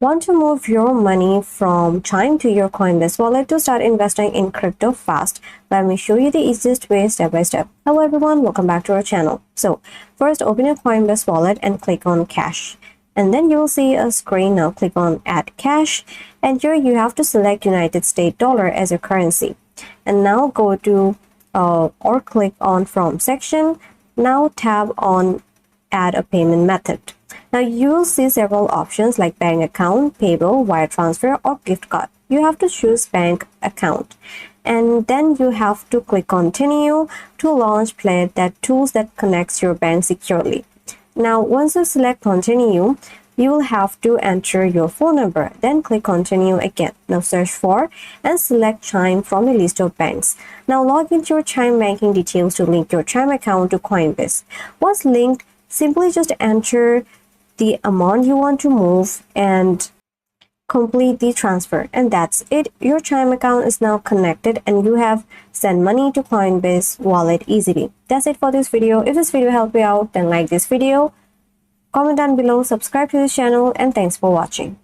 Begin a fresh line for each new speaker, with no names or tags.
Want to move your money from Chime to your Coinbase wallet to start investing in crypto fast? Let me show you the easiest way step by step. Hello everyone, welcome back to our channel. So first open your Coinbase wallet and click on cash. And then you'll see a screen. Now click on add cash. And here you have to select United States dollar as your currency. And now go to or click on from section. Now tab on add a payment method. Now you will see several options like bank account, payroll, wire transfer, or gift card. You have to choose bank account. And then you have to click continue to launch Play that tools that connects your bank securely. Now once you select continue, you will have to enter your phone number. Then click continue again. Now search for and select Chime from the list of banks. Now log into your Chime banking details to link your Chime account to Coinbase. Once linked, simply just enter the amount you want to move and complete the transfer, and that's it. Your Chime account is now connected and you have sent money to Coinbase wallet easily. That's it for this video. If this video helped you out, then like this video, comment down below, subscribe to this channel, and thanks for watching.